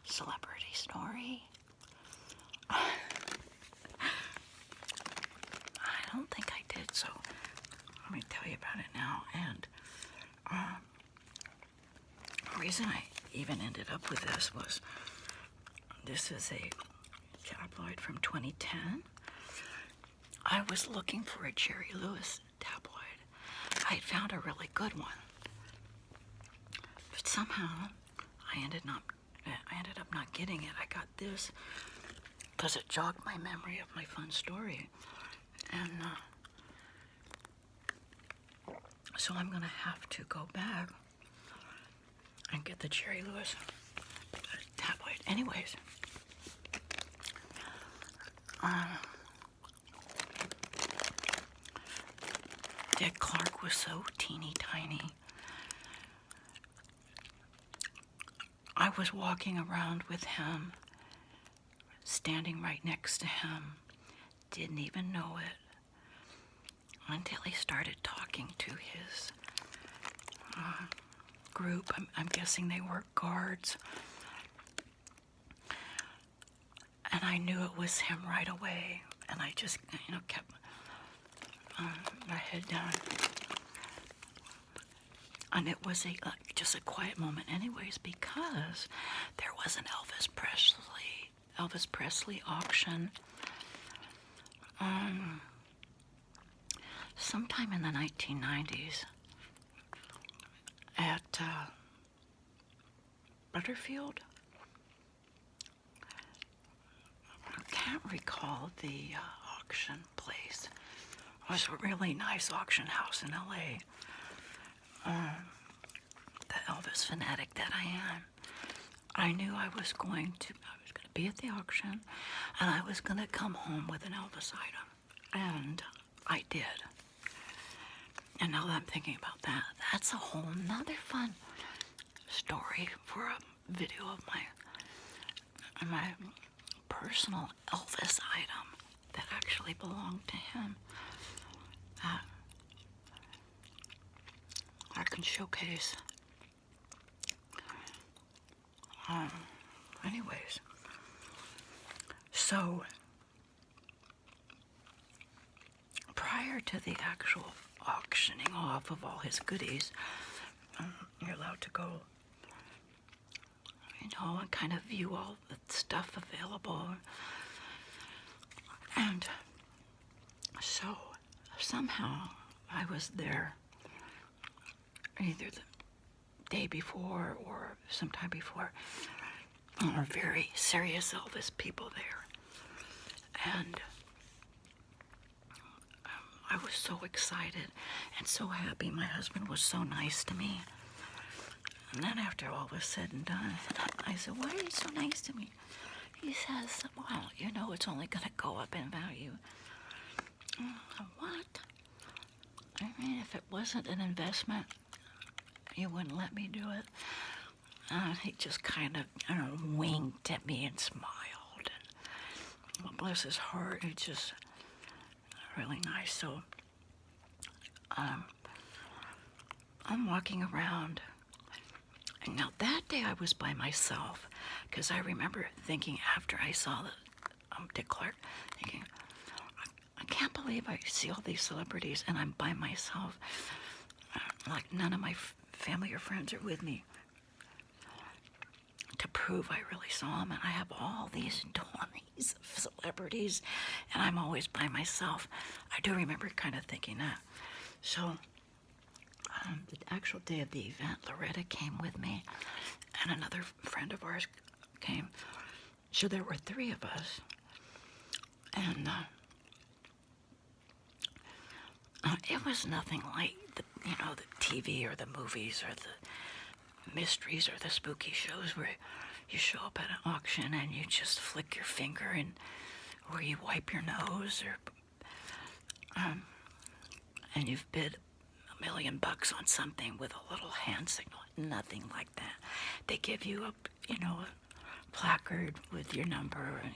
celebrity story. I don't think I did, so let me tell you about it now. And the reason I even ended up with this was, this is a tabloid from 2010. I was looking for a Jerry Lewis tabloid. I had found a really good one, but somehow I ended up not getting it. I got this because it jogged my memory of my fun story, and so I'm gonna have to go back and get the Jerry Lewis tabloid. Anyways, Dick Clark was so teeny tiny. I was walking around with him, standing right next to him, didn't even know it until he started talking to his group. I'm guessing they were guards. And I knew it was him right away. And I just, kept my head down. And it was just a quiet moment anyways, because there was an Elvis Presley auction sometime in the 1990s at Butterfield. I can't recall the auction place. It was a really nice auction house in LA. The Elvis fanatic that I am, I knew I was going to be at the auction, and I was going to come home with an Elvis item, and I did. And now that I'm thinking about that, that's a whole nother fun story for a video of my personal Elvis item that actually belonged to him. I can showcase. Anyways, so prior to the actual auctioning off of all his goodies, you're allowed to go, and kind of view all the stuff available. And so somehow I was there either the day before or sometime before. There were very serious Elvis people there. And I was so excited and so happy. My husband was so nice to me. And then after all was said and done, I said, "Why are you so nice to me?" He says, "Well, it's only going to go up in value." What? I mean, if it wasn't an investment, you wouldn't let me do it. He just kind of, winked at me and smiled. And, well, bless his heart, it's just really nice. So, I'm walking around. And now that day I was by myself, because I remember thinking after I saw the Dick Clark, thinking, I can't believe I see all these celebrities and I'm by myself. Like none of my family or friends are with me to prove I really saw them. And I have all these dummies of celebrities and I'm always by myself. I do remember kind of thinking that. So the actual day of the event, Loretta came with me and another friend of ours came. So there were three of us. And it was nothing like the TV or the movies or the mysteries or the spooky shows where you show up at an auction and you just flick your finger and or you wipe your nose or and you've bid $1 million on something with a little hand signal. Nothing like that. They give you a placard with your number and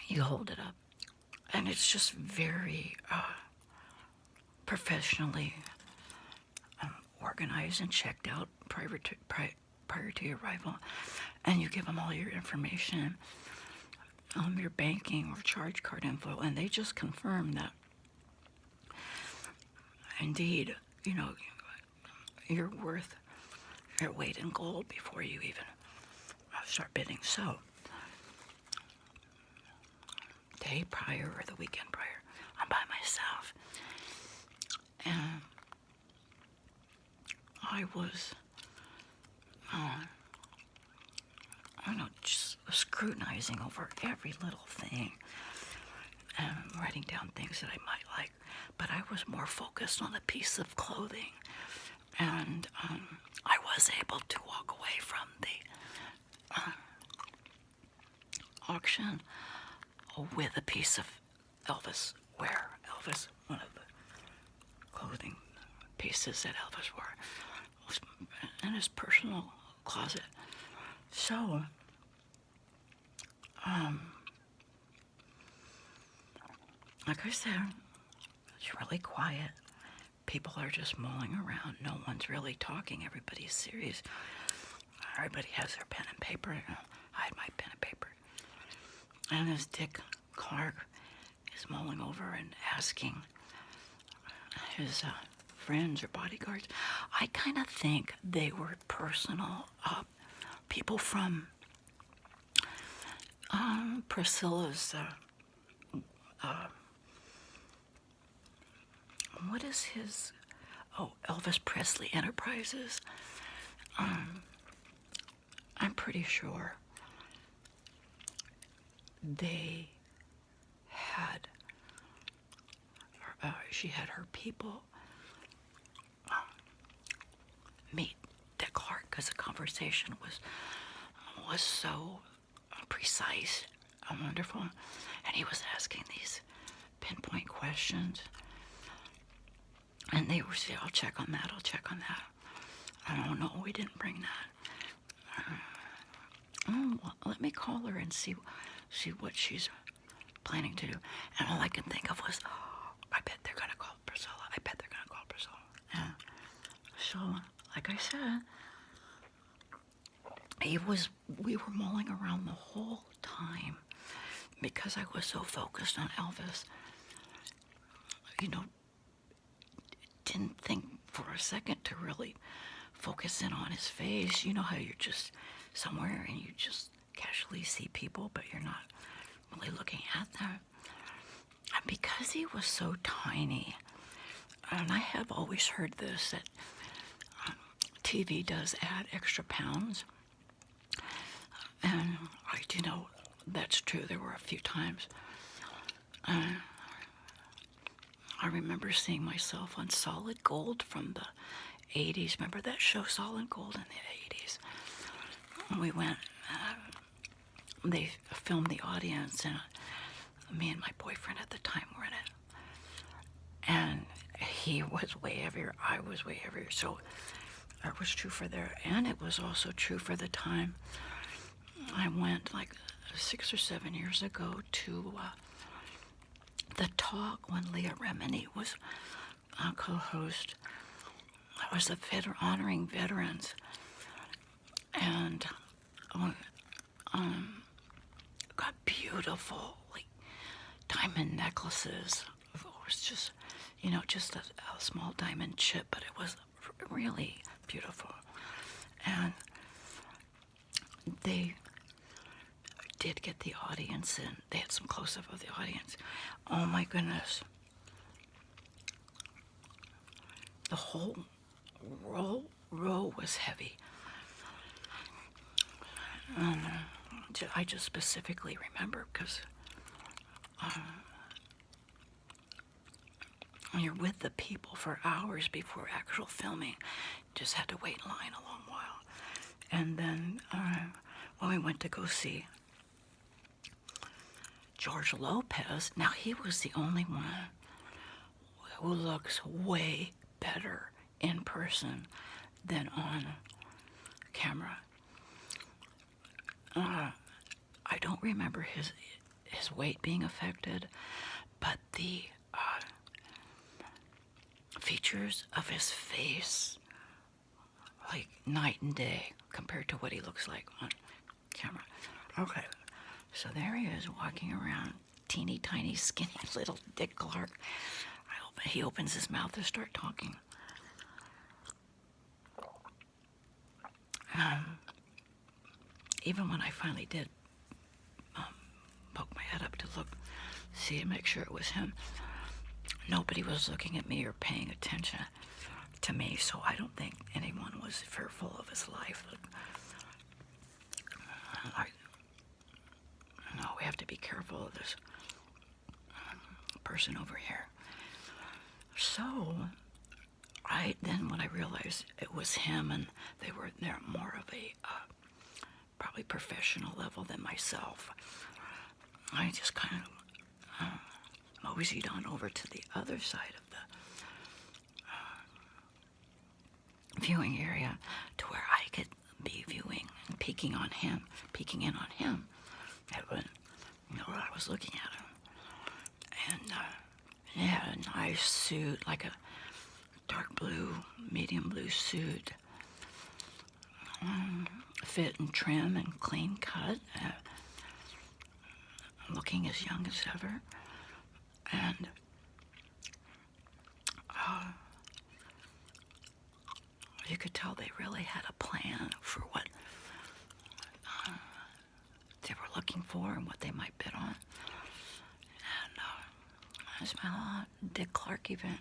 you hold it up, and it's just very organized and checked out prior to your arrival, and you give them all your information, your banking or charge card info, and they just confirm that indeed, you're worth your weight in gold before you even start bidding. So, day prior or the weekend prior, I'm by myself, and I was, just scrutinizing over every little thing and writing down things that I might like. But I was more focused on a piece of clothing, and I was able to walk away from the auction with a piece of Elvis wear. Elvis, one of the clothing pieces that Elvis wore, was in his personal closet. So, like I said, it's really quiet. People are just mulling around. No one's really talking. Everybody's serious. Everybody has their pen and paper. I had my pen and paper. And as Dick Clark is mulling over and asking his friends or bodyguards, I kind of think they were personal people from Priscilla's, what is his, Elvis Presley Enterprises. I'm pretty sure they had, she had her people meet Dick Clark, because the conversation was so precise and wonderful, and he was asking these pinpoint questions, and they were saying, I'll check on that, I don't know, we didn't bring that. Well, let me call her and see what she's planning to do. And all I can think of was, I bet they're gonna call Priscilla. And so, like I said, we were mulling around the whole time because I was so focused on Elvis. Didn't think for a second to really focus in on his face. You know how you're just somewhere and you just casually see people, but you're not really looking at them. And because he was so tiny, and I have always heard this, that TV does add extra pounds. And I do know that's true. There were a few times. I remember seeing myself on Solid Gold from the 80s. Remember that show, Solid Gold, in the 80s? We went, they filmed the audience, and me and my boyfriend at the time were in it. And he was way heavier, I was way heavier. So it was true for there, and it was also true for the time I went like 6 or 7 years ago to The Talk when Leah Remini was co-host. I was honoring veterans, and got beautiful like diamond necklaces. It was just, just a small diamond chip, but it was really beautiful. And they did get the audience in. They had some close-up of the audience. Oh my goodness. The whole row was heavy. I just specifically remember because you're with the people for hours before actual filming. Just had to wait in line a long while. And then when we went to go see George Lopez, now he was the only one who looks way better in person than on camera. I don't remember his weight being affected, but the features of his face, like night and day compared to what he looks like on camera. Okay, so there he is walking around, teeny tiny, skinny little Dick Clark. He opens his mouth to start talking. Even when I finally did poke my head up to look, see and make sure it was him, nobody was looking at me or paying attention to me, so I don't think anyone was fearful of his life. No, we have to be careful of this person over here. So, then when I realized it was him and they're more of a probably professional level than myself, I just kind of moseyed on over to the other side of the viewing area to where I could be viewing and peeking in on him. I was looking at him. And he had a nice suit, like a dark blue, medium blue suit. Fit and trim and clean cut. Looking as young as ever. And you could tell they really had a plan for what they were looking for and what they might bid on. And it's my Dick Clark event.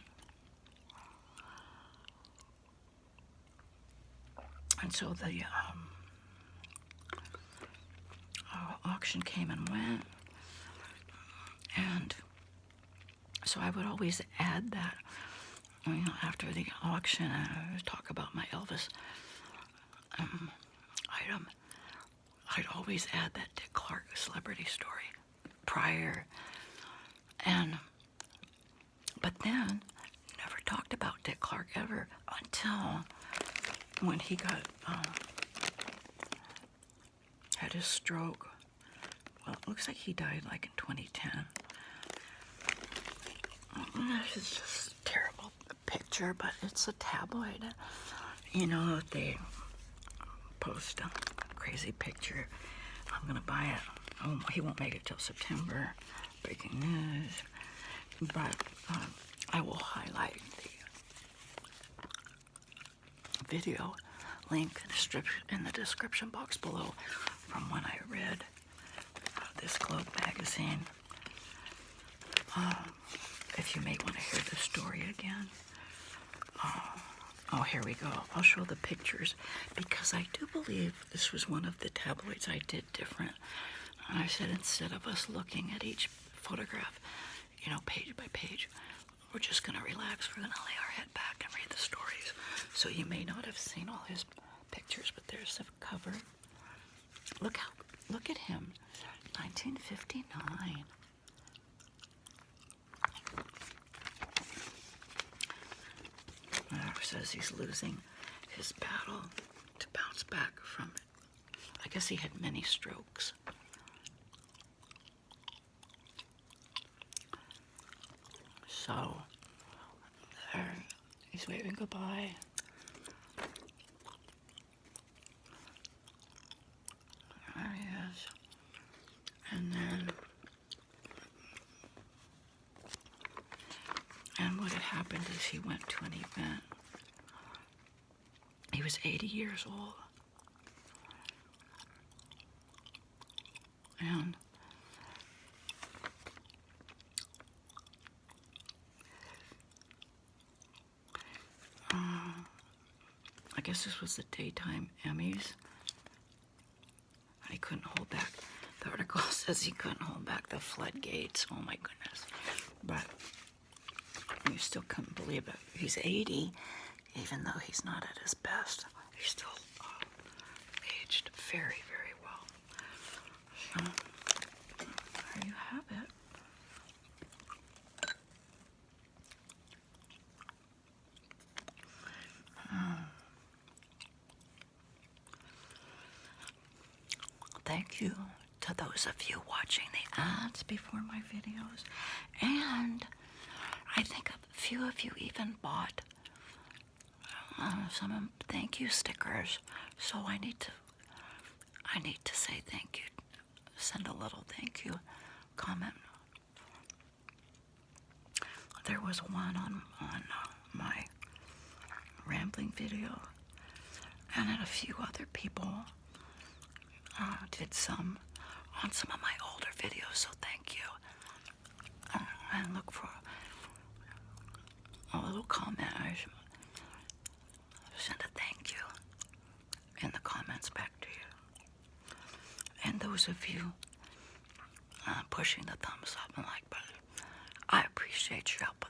And so the auction came and went. And so I would always add that, after the auction, I would talk about my Elvis item. I'd always add that Dick Clark celebrity story prior. But then, never talked about Dick Clark ever until when he had his stroke. Well, it looks like he died like in 2010. This is just a terrible picture, but it's a tabloid. They post a crazy picture. I'm gonna buy it. Oh, he won't make it till September. Breaking news. But I will highlight the video link in the description box below from when I read this Globe magazine. If you may want to hear the story again. Oh, here we go. I'll show the pictures because I do believe this was one of the tabloids I did different. And I said instead of us looking at each photograph, page by page, we're just going to relax. We're going to lay our head back and read the stories. So you may not have seen all his pictures, but there's the cover. Look at him, 1959. It says he's losing his battle to bounce back from it. I guess he had many strokes. So, there, he's waving goodbye. There he is. And what had happened is he went to an event. He was 80 years old. And I guess this was the daytime Emmys. He couldn't hold back. The article says he couldn't hold back the floodgates. Oh my goodness. But you still couldn't believe it. He's 80, even though he's not at his best. He's still aged very, very well. So, there you have it. Thank you to those of you watching the ads before my videos. And I think a few of you even bought some thank you stickers. So I need to say thank you. Send a little thank you comment. There was one on my rambling video, and then a few other people did some on some of my older videos, so thank you. And look for a little comment. I should send a thank you in the comments back to you. And those of you pushing the thumbs up and like button, I appreciate your help with